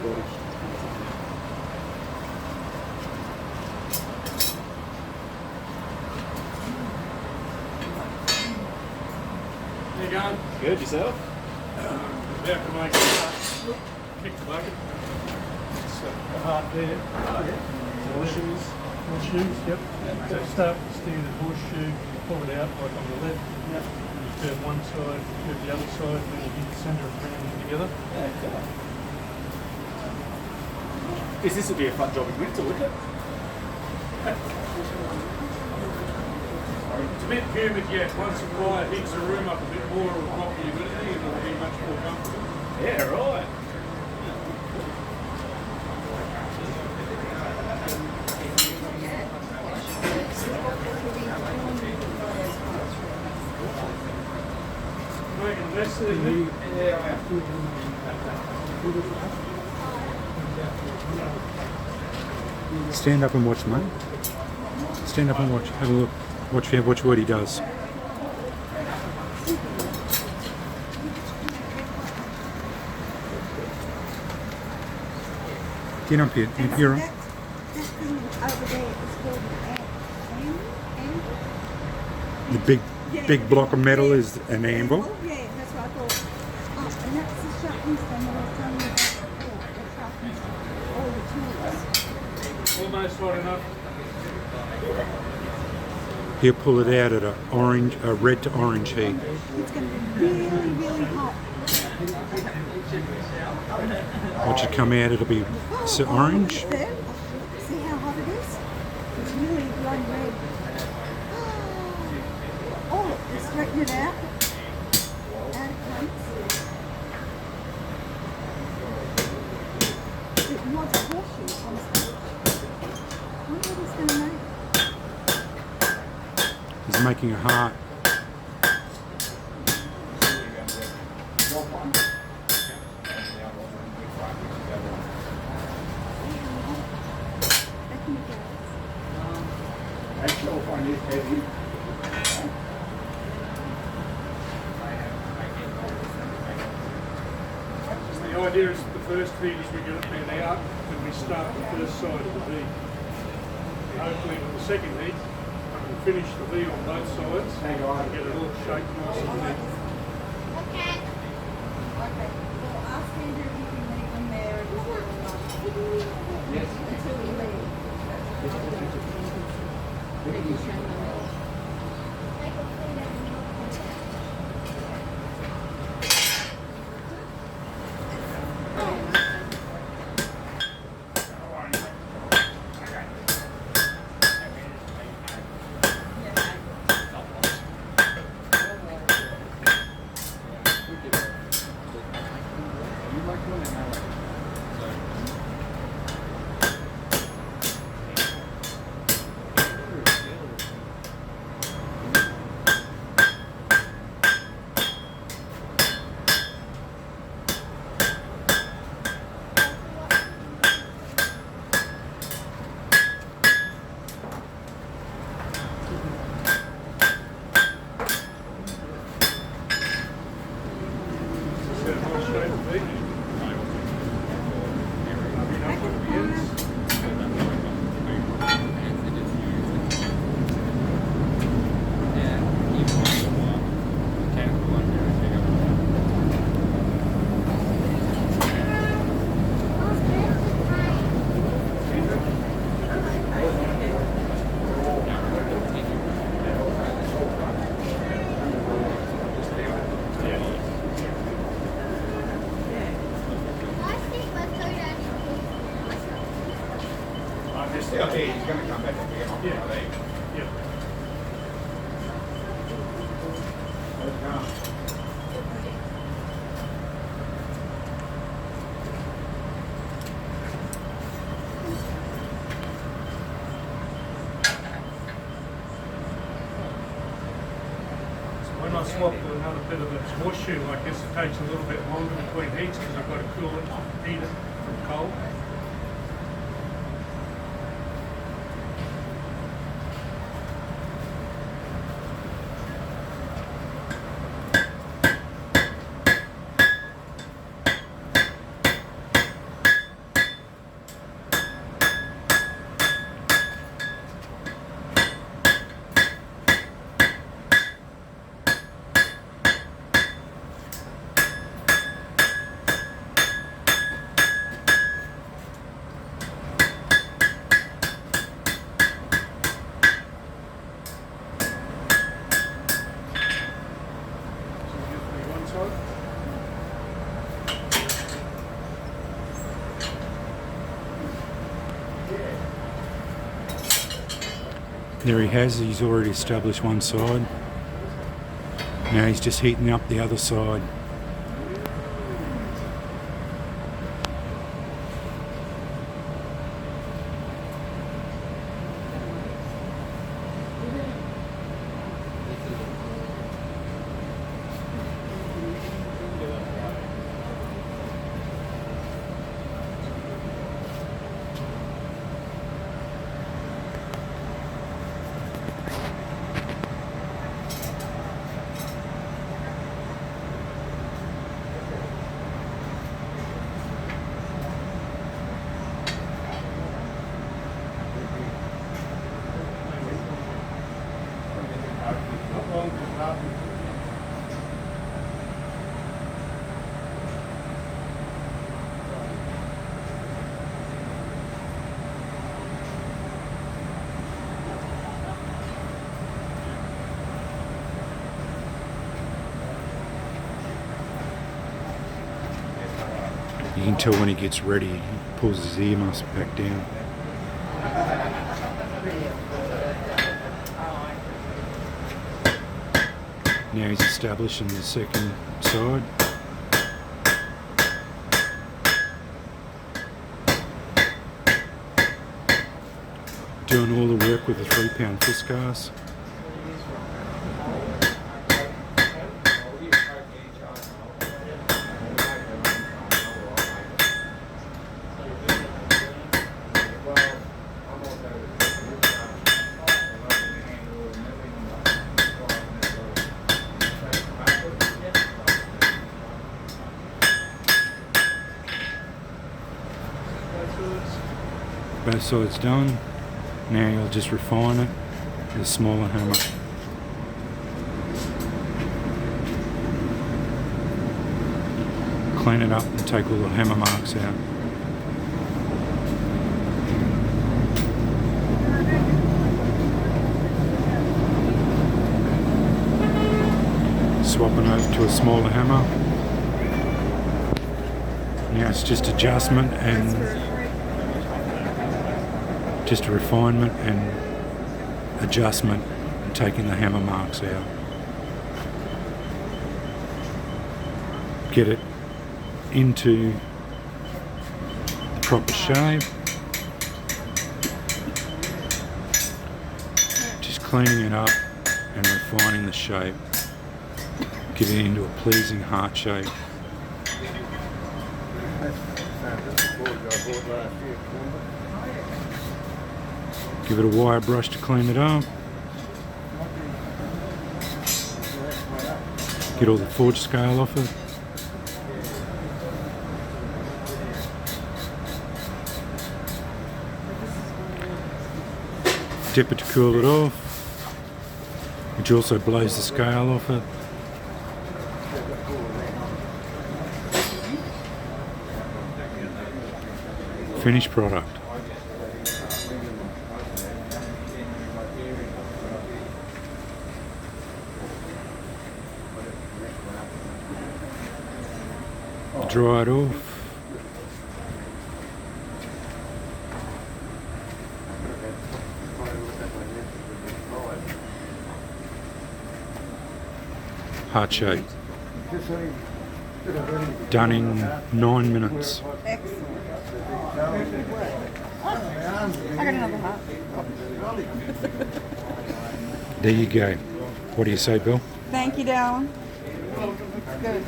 How you going? Good, yourself? About to make kick the bucket. It's the heart there. Horseshoes. Horseshoes, yep. So start with the standard horseshoe, pull it out like on the left. Yep. You turn one side, turn the other side, and then you hit the centre and bring them together. Yeah, cool. This would be a fun job in winter, wouldn't it? It's a bit humid yet. Once the fire heats the room up a bit more, it'll drop the humidity and it'll be much more comfortable. Yeah, right. Making less than you. Stand up and watch, mate. Stand up and watch. Have a look. Watch what he does. Get up here. You're on. That thing over there is called an The big block of metal is an anvil. Yeah, that's what I thought. Oh, and that's the sharpening stone that I was telling you about before. That sharpens all the tools. Almost hot enough. He'll pull it out at a red to orange heat. It's going to be really, really hot. Watch it come out. It'll be orange. There. See how hot it is? It's really blood red. Oh, you straighten it out. Out it comes. It was a horseshoe on stage. I wonder what he's going to make. He's making a heart. The idea is the first feed is we get it then out and we start the first side of the V. Hopefully with the second heat, we can finish the V on both sides and get it all shaped nice and neat. Okay. Well, ask Andrew if you can leave them there until we leave. Set a nice shape V. Rubbing up with the ends. He's going to come back and get on. Yeah. When I swap to another bit of a horseshoe like this, it takes a little bit longer between heats because I've got to cool it, heat it from cold. There he has, he's already established one side. Now he's just heating up the other side. You can tell when he gets ready, he pulls his ear muffs back down. Now he's establishing the second side. Doing all the work with a 3-pound Fiskars. Both sides done. Now you'll just refine it with a smaller hammer. Clean it up and take all the hammer marks out. Swapping over to a smaller hammer. Now it's just adjustment and just a refinement and adjustment and taking the hammer marks out. Get it into the proper shape. Just cleaning it up and refining the shape. Get it into a pleasing heart shape. Give it a wire brush to clean it up. Get all the forge scale off it. Dip it to cool it off, which also blows the scale off it. Finished product. Dry it off. Heart shape. Done in 9 minutes. Excellent. I got another heart. There you go. What do you say, Bill? Thank you, Dallin. Good.